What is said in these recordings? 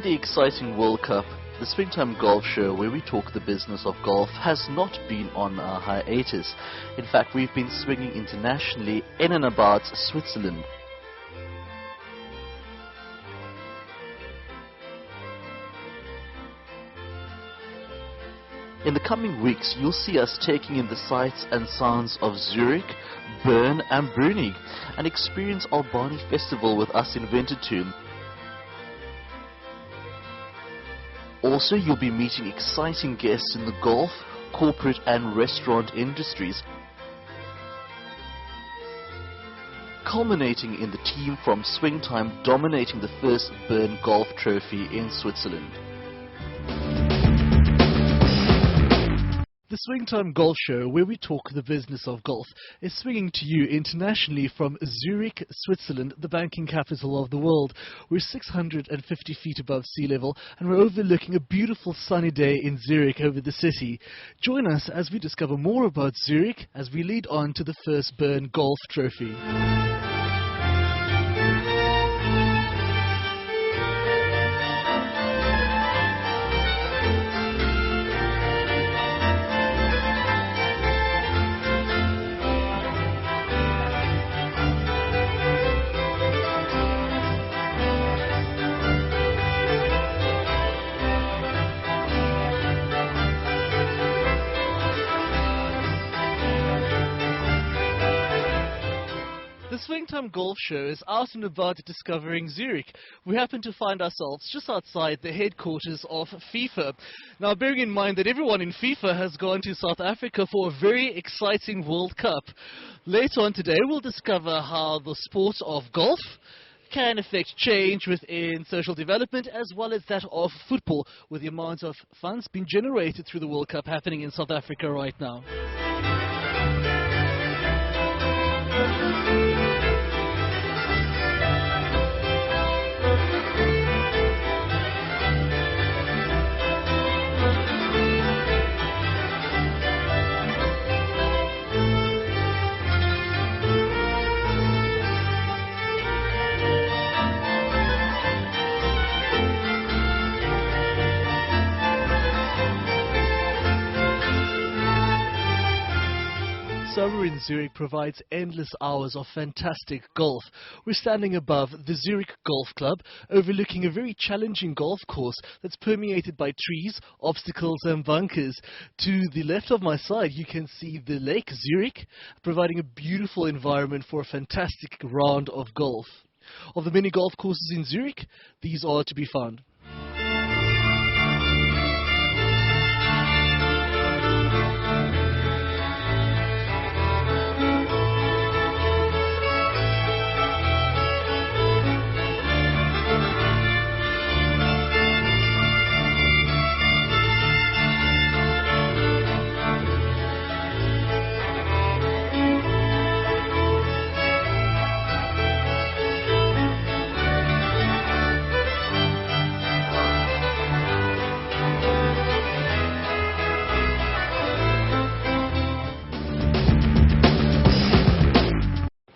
the exciting World Cup, the Swingtime Golf Show, where we talk the business of golf, has not been on a hiatus. In fact, we've been swinging internationally in and about Switzerland. In the coming weeks, you'll see us taking in the sights and sounds of Zurich, Bern and Brunig, and experience our Barney Festival with us in Winterthur. Also, you'll be meeting exciting guests in the golf, corporate and restaurant industries, culminating in the team from Swingtime dominating the first Bern Golf Trophy in Switzerland. The Swingtime Golf Show, where we talk the business of golf, is swinging to you internationally from Zurich, Switzerland, the banking capital of the world. We're 650 feet above sea level, and we're overlooking a beautiful sunny day in Zurich over the city. Join us as we discover more about Zurich as we lead on to the first Bern Golf Trophy. The Swingtime Golf Show is out and about discovering Zurich. We happen to find ourselves just outside the headquarters of FIFA. Now, bearing in mind that everyone in FIFA has gone to South Africa for a very exciting World Cup. Later on today, we'll discover how the sport of golf can affect change within social development as well as that of football, with the amount of funds being generated through the World Cup happening in South Africa right now. Summer in Zurich provides endless hours of fantastic golf. We're standing above the Zurich Golf Club, overlooking a very challenging golf course that's permeated by trees, obstacles and bunkers. To the left of my side, you can see the Lake Zurich, providing a beautiful environment for a fantastic round of golf. Of the many golf courses in Zurich, these are to be found.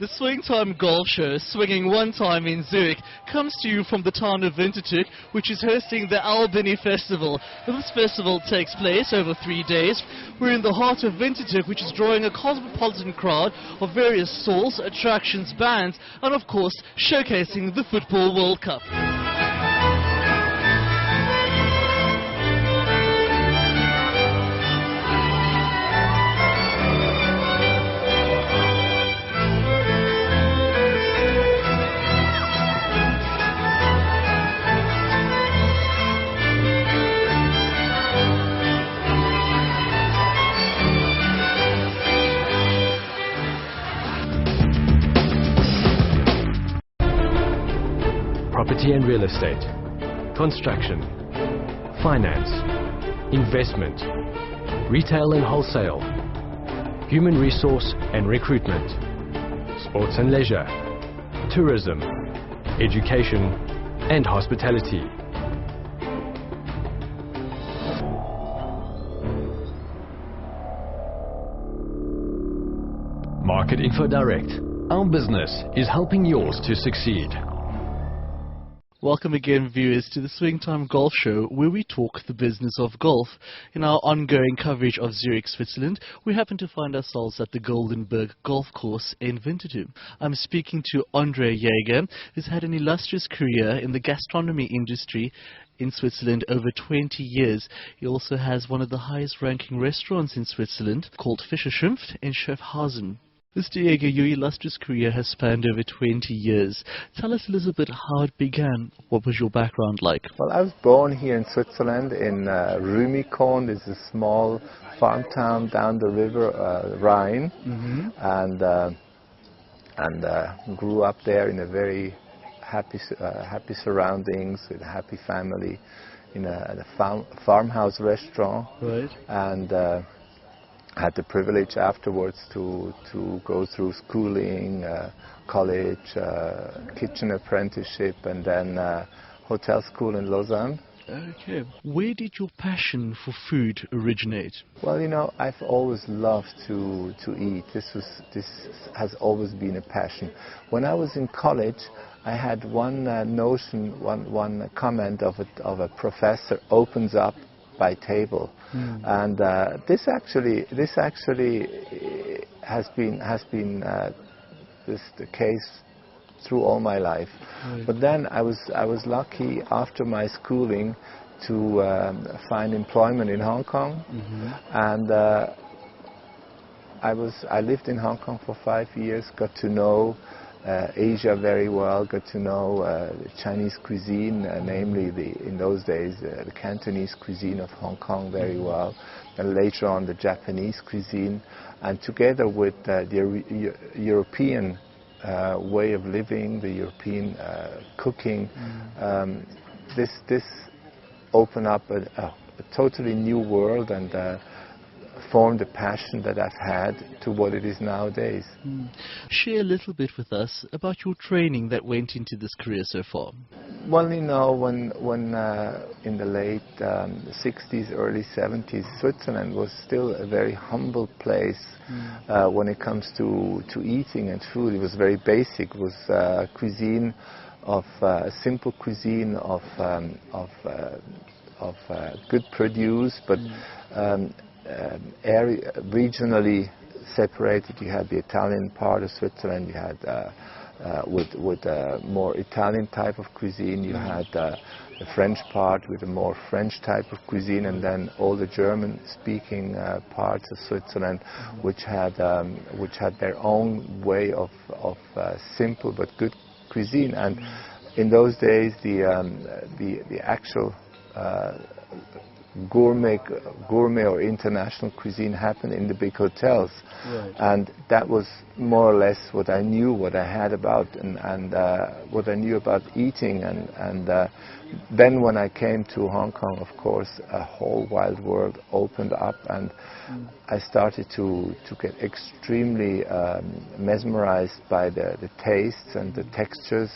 The Swingtime Golf Show, swinging one time in Zurich, comes to you from the town of Winterthur, which is hosting the Albany Festival. This festival takes place over 3 days. We're in the heart of Winterthur, which is drawing a cosmopolitan crowd of various stalls, attractions, bands, and of course, showcasing the Football World Cup. Property and real estate, construction, finance, investment, retail and wholesale, human resource and recruitment, sports and leisure, tourism, education and hospitality. Market Info Direct. Our business is helping yours to succeed. Welcome again, viewers, to the Swingtime Golf Show, where we talk the business of golf. In our ongoing coverage of Zurich, Switzerland, we happen to find ourselves at the Goldenberg Golf Course in Winterthur. I'm speaking to Andre Jaeger, who's had an illustrious career in the gastronomy industry in Switzerland over 20 years. He also has one of the highest-ranking restaurants in Switzerland, called Fischer Schimpft in Schaffhausen. Mr. Jaeger, your illustrious career has spanned over 20 years. Tell us a little bit how it began. What was your background like? Well, I was born here in Switzerland in Rümikon. This is a small farm town down the river Rhine, and grew up there in a very happy surroundings with a happy family in a farmhouse restaurant. Right. And had the privilege afterwards to go through schooling, college, kitchen apprenticeship, and then hotel school in Lausanne. Okay. Where did your passion for food originate? Well, you know, I've always loved to eat. This has always been a passion. When I was in college, I had one notion, one comment of a professor: opens up by table. And this actually has been the case through all my life. Right. But then I was lucky after my schooling to find employment in Hong Kong, and I lived in Hong Kong for 5 years. Got to know Asia very well, got to know the Chinese cuisine, namely in those days the Cantonese cuisine of Hong Kong very well, and later on the Japanese cuisine, and together with the European way of living, the European cooking, this opened up a totally new world and formed a passion that I've had to what it is nowadays. Share a little bit with us about your training that went into this career so far. Well, you know, when in the late 60s, early 70s, Switzerland was still a very humble place when it comes to eating and food. It was very basic. It was cuisine of simple cuisine of good produce, but regionally separated. You had the Italian part of Switzerland. You had with more Italian type of cuisine. You had the French part with a more French type of cuisine, and then all the German-speaking parts of Switzerland, which had their own way of simple but good cuisine. And in those days, the actual gourmet or international cuisine happened in the big hotels. Right. And that was more or less what I knew, what I had about, and what I knew about eating. And then when I came to Hong Kong, of course, a whole wild world opened up, and I started to get extremely mesmerized by the tastes and the textures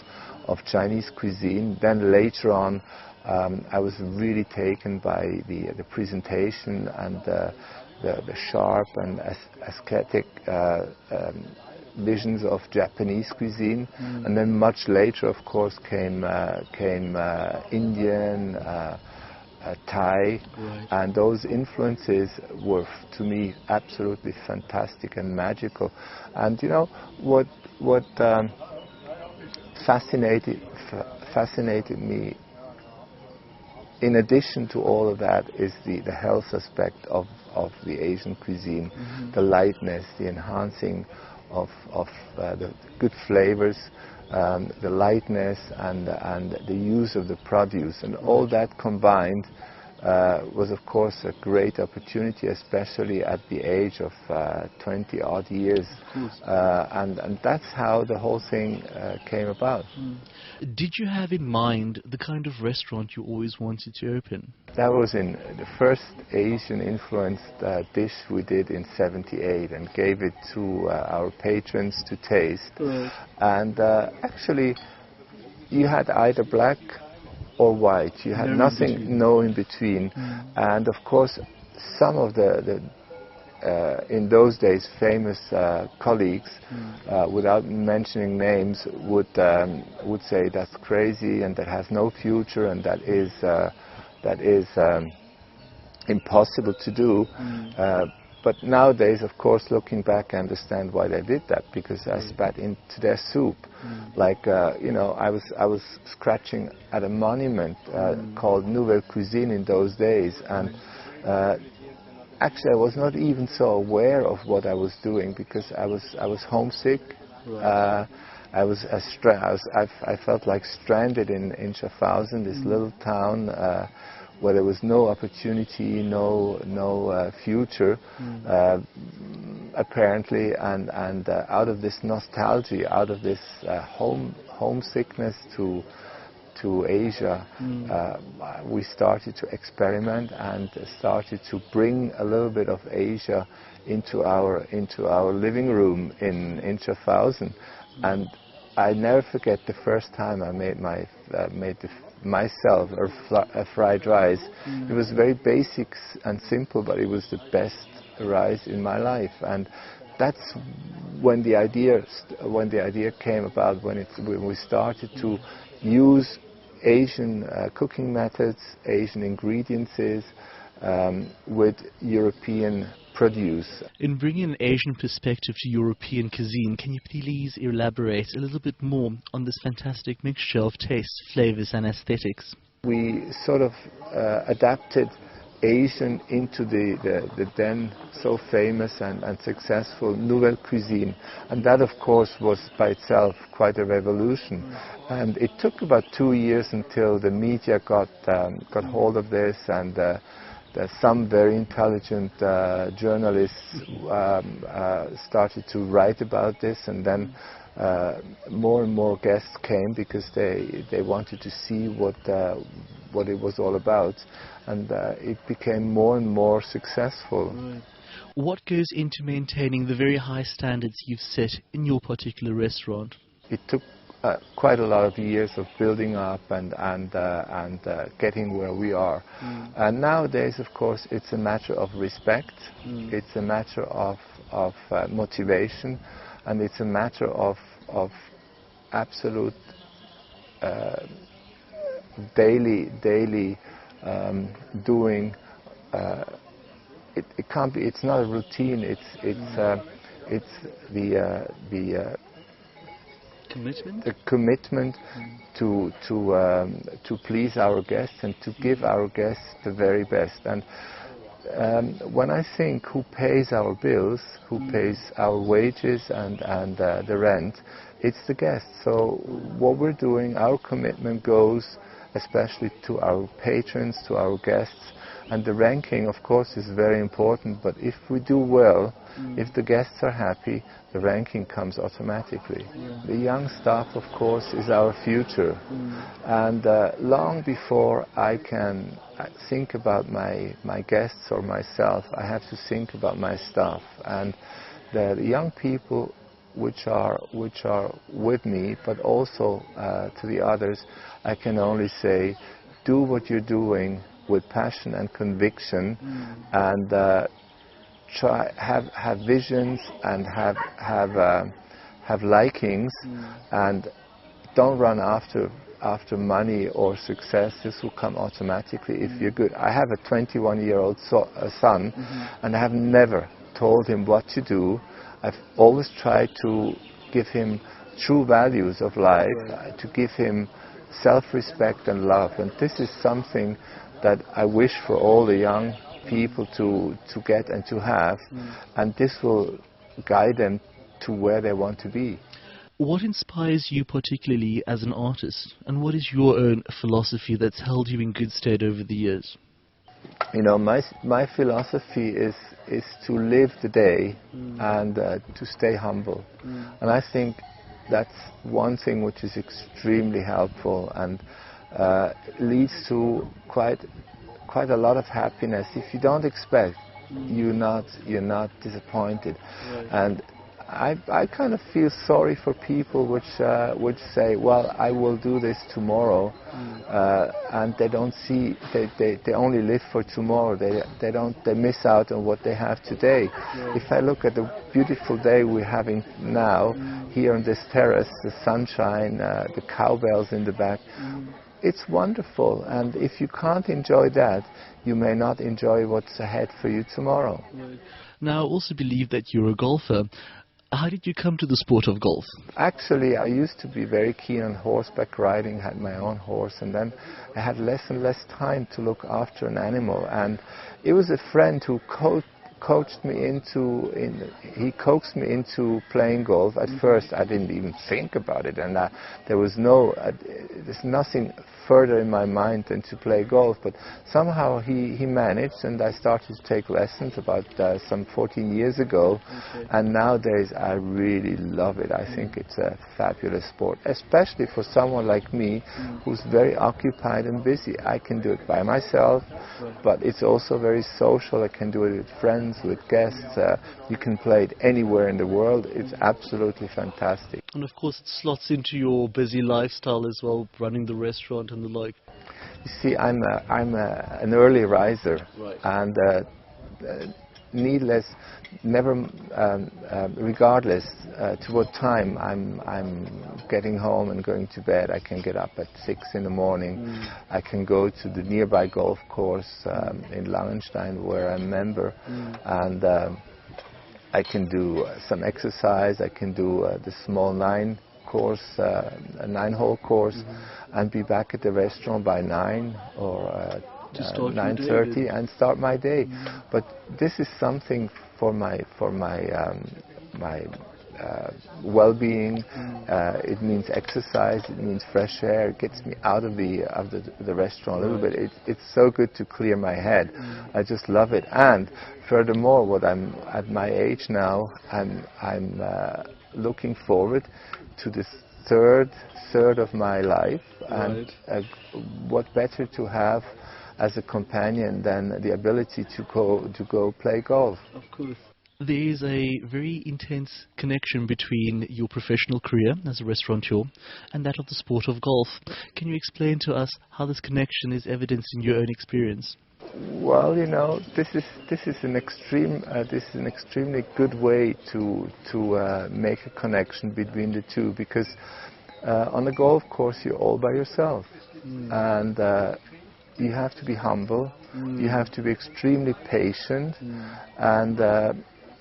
of Chinese cuisine. Then later on, I was really taken by the presentation and the sharp and aesthetic visions of Japanese cuisine. And then much later, of course, came Indian, Thai, Right. and those influences were, to me, absolutely fantastic and magical. And you know what fascinated me, in addition to all of that, is the health aspect of the Asian cuisine, the lightness, the enhancing of the good flavors, the lightness, and the use of the produce, and all that combined was, of course, a great opportunity, especially at the age of 20 odd years, and that's how the whole thing came about. Did you have in mind the kind of restaurant you always wanted to open? That was in the first Asian influenced dish we did in '78, and gave it to our patrons to taste. Right. And actually, you had either black or white. You had No in nothing, between. no in between. And of course, some of the in those days famous colleagues, without mentioning names, would say that's crazy and that has no future and that is impossible to do. But nowadays, of course, looking back, I understand why they did that, because I spat into their soup. Like, you know, I was scratching at a monument called Nouvelle Cuisine in those days, and actually I was not even so aware of what I was doing, because I was homesick. Right. I felt like stranded in Schaffhausen, this little town where there was no opportunity, no future, apparently, and out of this nostalgia, out of this homesickness to Asia, we started to experiment and started to bring a little bit of Asia into our living room in Schaffhausen. And I never forget the first time I made myself a fried rice. It was very basic and simple, but it was the best rice in my life. And that's when the idea came about, when we started to use Asian cooking methods, Asian ingredients with European produce. In bringing an Asian perspective to European cuisine, can you please elaborate a little bit more on this fantastic mixture of tastes, flavors and aesthetics? We sort of adapted Asian into the then so famous and successful Nouvelle Cuisine, and that of course was by itself quite a revolution. And it took about 2 years until the media got hold of this, and some very intelligent journalists started to write about this, and then more and more guests came because they wanted to see what it was all about, and it became more and more successful. Right. What goes into maintaining the very high standards you've set in your particular restaurant? It took quite a lot of years of building up and getting where we are. And nowadays, of course, it's a matter of respect. It's a matter of motivation, and it's a matter of absolute daily doing. It can't be. It's not a routine. It's the commitment. The commitment to please our guests and to give our guests the very best. And when I think who pays our bills, who pays our wages and the rent, it's the guests. So what we're doing, our commitment goes especially to our patrons, to our guests. And the ranking, of course, is very important, but if we do well, if the guests are happy, the ranking comes automatically. The young staff, of course, is our future. And long before I can think about my guests or myself, I have to think about my staff. And the young people which are with me, but also to the others, I can only say, do what you're doing with passion and conviction, and try have visions and have likings, and don't run after money or success. This will come automatically if you're good. I have a 21-year-old son, and I have never told him what to do. I've always tried to give him true values of life, to give him self-respect and love, and this is something that I wish for all the young people to get and to have, and this will guide them to where they want to be. What inspires you particularly as an artist, and what is your own philosophy that's held you in good stead over the years? You know, my philosophy is to live the day and to stay humble, and I think that's one thing which is extremely helpful and leads to quite a lot of happiness. If you don't expect, you're not disappointed. And I kind of feel sorry for people which say, well, I will do this tomorrow, and they don't see, they only live for tomorrow. They miss out on what they have today. If I look at the beautiful day we're having now here on this terrace, the sunshine, the cowbells in the back, it's wonderful. And if you can't enjoy that, you may not enjoy what's ahead for you tomorrow. Right. Now, I also believe that you're a golfer. How did you come to the sport of golf? Actually, I used to be very keen on horseback riding, had my own horse, and then I had less and less time to look after an animal. And it was a friend who coaxed me into playing golf. At first, I didn't even think about it, and there's nothing further in my mind than to play golf. But somehow he managed, and I started to take lessons about some 14 years ago. Okay. And nowadays, I really love it. I think it's a fabulous sport, especially for someone like me who's very occupied and busy. I can do it by myself, but it's also very social. I can do it with friends, with guests. You can play it anywhere in the world. It's absolutely fantastic. And of course, it slots into your busy lifestyle as well, running the restaurant and the like. You see, I'm an early riser, right. And regardless to what time I'm getting home and going to bed, I can get up at 6 in the morning. I can go to the nearby golf course in Langenstein, where I'm a member, and I can do some exercise. I can do the small 9-hole course, and be back at the restaurant by 9 or 9:30 and start my day. But this is something for my well-being. It means exercise. It means fresh air. It gets me out of the restaurant a little bit. It's so good to clear my head. I just love it. And furthermore, what I'm at my age now, I'm looking forward to this third of my life, and what better to have as a companion than the ability to go play golf. Of course. There is a very intense connection between your professional career as a restaurateur and that of the sport of golf. Can you explain to us how this connection is evidenced in your own experience? Well, this is an extremely good way to make a connection between the two, because on a golf course you're all by yourself, and you have to be humble. You have to be extremely patient, and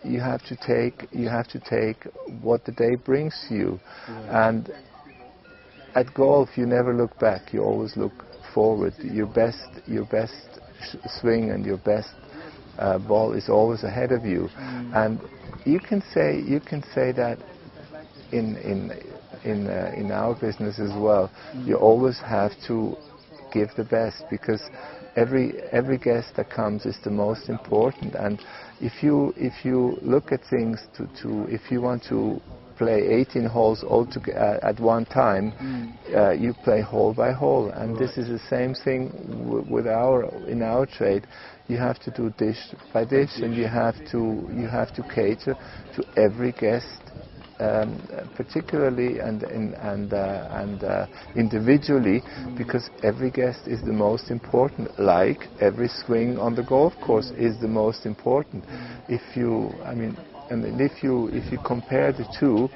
you have to take what the day brings you. And at golf, you never look back. You always look forward. Your best swing and your best ball is always ahead of you. And you can say that in our business as well. You always have to give the best, because every guest that comes is the most important. And if you look at things if you want to play 18 holes all at one time, you play hole by hole, and this is the same thing in our trade. You have to do dish by dish, and you have to cater to every guest, particularly and individually, because every guest is the most important. Like every swing on the golf course is the most important. If you compare the two,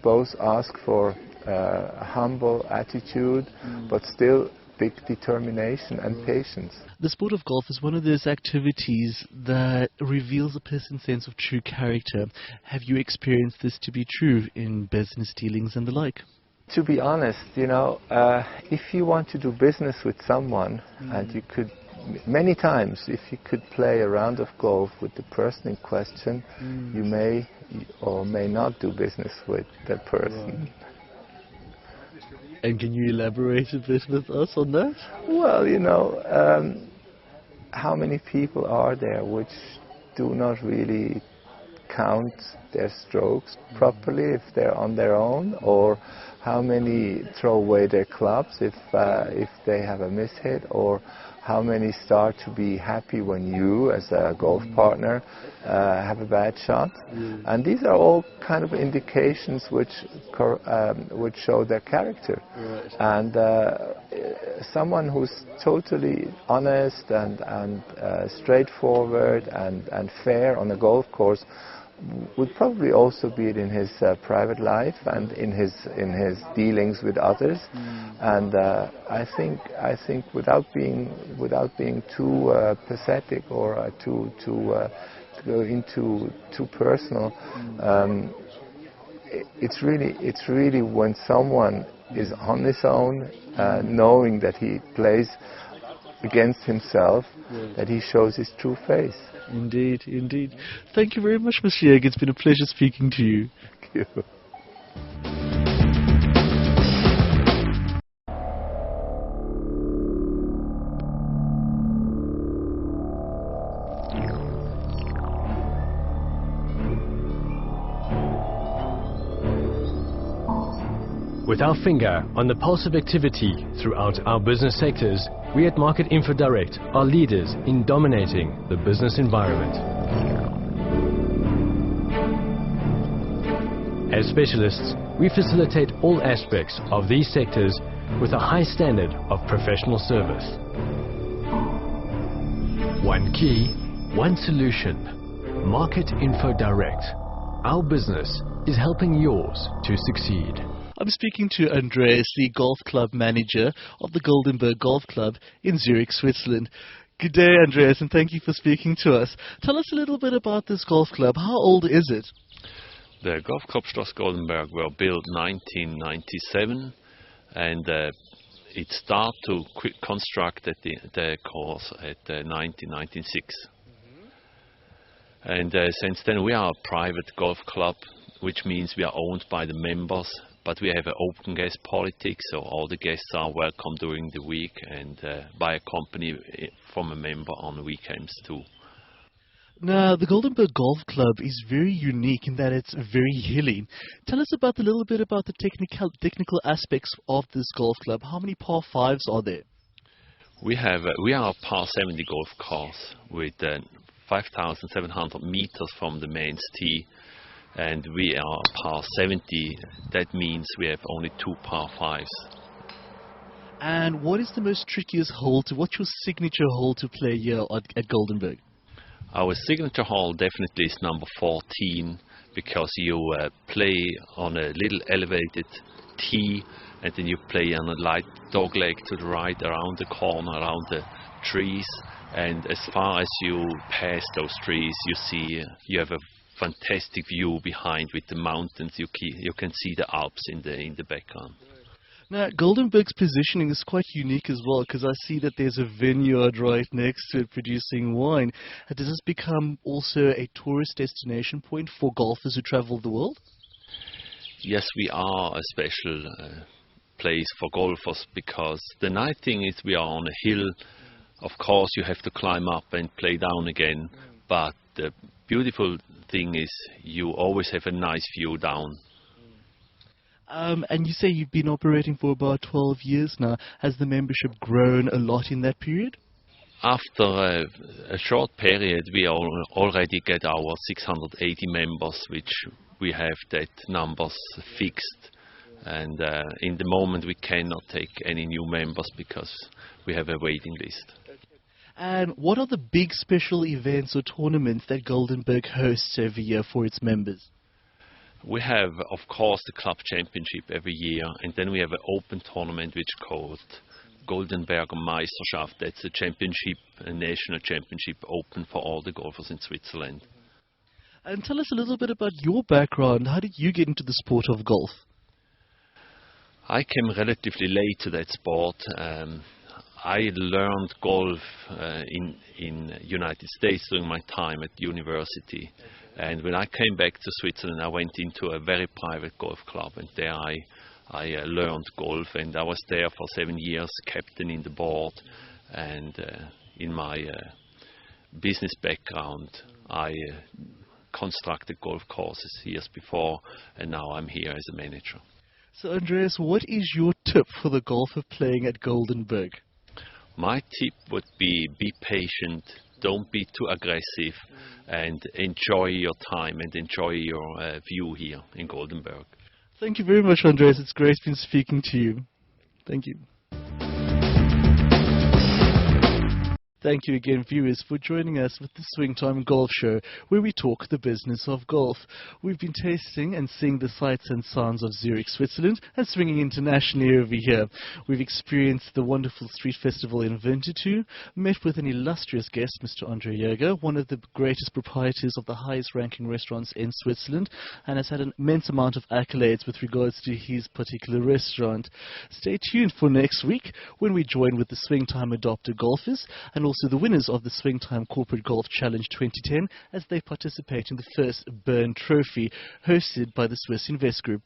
both ask for a humble attitude, but still big determination and patience. The sport of golf is one of those activities that reveals a person's sense of true character. Have you experienced this to be true in business dealings and the like? To be honest, if you want to do business with someone, and you could, many times, if you could play a round of golf with the person in question, you may or may not do business with that person. Right. And can you elaborate a bit with us on that? Well, how many people are there which do not really count their strokes properly if they're on their own, or how many throw away their clubs if they have a mishit, or how many start to be happy when you, as a golf partner, have a bad shot. And these are all kind of indications which show their character. And someone who's totally honest and straightforward and fair on a golf course would probably also be it in his private life and in his dealings with others. And I think without being too pathetic or to go into too personal, it's really when someone is on his own, knowing that he plays against himself, that he shows his true face. Indeed, indeed. Thank you very much, Mr. Jäger. It's been a pleasure speaking to you. Thank you. With our finger on the pulse of activity throughout our business sectors, we at Market Info Direct are leaders in dominating the business environment. As specialists, we facilitate all aspects of these sectors with a high standard of professional service. One key, one solution. Market Info Direct. Our business is helping yours to succeed. I'm speaking to Andreas, the golf club manager of the Goldenberg Golf Club in Zurich, Switzerland. Good day, Andreas, and thank you for speaking to us. Tell us a little bit about this golf club. How old is it? The Golf Club Schloss Goldenberg were built 1997, and it started to construct at the course at 1996. And since then we are a private golf club, which means we are owned by the members. But we have an open guest policy, so all the guests are welcome during the week and by a company from a member on the weekends too. Now, the Goldenberg Golf Club is very unique in that it's very hilly. Tell us about a little bit about the technical aspects of this golf club. How many par 5s are there? We are a par 70 golf course with 5,700 meters from the main tee. And we are par 70, that means we have only 2 par 5s. And what is the most trickiest hole what's your signature hole to play here at Goldenberg? Our signature hole definitely is number 14, because you play on a little elevated tee, and then you play on a light dogleg to the right, around the corner, around the trees. And as far as you pass those trees, you have a fantastic view behind with the mountains. You can see the Alps in the background. Now, Goldenberg's positioning is quite unique as well, because I see that there's a vineyard right next to it producing wine. Does this become also a tourist destination point for golfers who travel the world? Yes, we are a special place for golfers, because the nice thing is we are on a hill. Of course, you have to climb up and play down again, but the beautiful thing is you always have a nice view down. And you say you've been operating for about 12 years now. Has the membership grown a lot in that period? After a short period, we already get our 680 members, which we have that numbers fixed. And in the moment we cannot take any new members because we have a waiting list. And what are the big special events or tournaments that Goldenberg hosts every year for its members? We have, of course, the club championship every year, and then we have an open tournament which is called Goldenberger Meisterschaft. That's a championship, a national championship open for all the golfers in Switzerland. And tell us a little bit about your background. How did you get into the sport of golf? I came relatively late to that sport. I learned golf in United States during my time at university. And when I came back to Switzerland, I went into a very private golf club, and there I learned golf, and I was there for 7 years, captaining the board. And in my business background, I constructed golf courses years before, and now I'm here as a manager. So, Andreas, what is your tip for the golfer playing at Goldenberg? My tip would be patient, don't be too aggressive, and enjoy your time and enjoy your view here in Goldenberg. Thank you very much, Andreas. It's great been speaking to you. Thank you. Thank you again, viewers, for joining us with the Swingtime Golf Show, where we talk the business of golf. We've been tasting and seeing the sights and sounds of Zurich, Switzerland, and swinging internationally over here. We've experienced the wonderful street festival in Winterthur, met with an illustrious guest, Mr. Andre Jäger, one of the greatest proprietors of the highest-ranking restaurants in Switzerland, and has had an immense amount of accolades with regards to his particular restaurant. Stay tuned for next week, when we join with the Swingtime adopter golfers, and also the winners of the Swingtime Corporate Golf Challenge 2010 as they participate in the first Bern Trophy hosted by the Swiss Invest Group.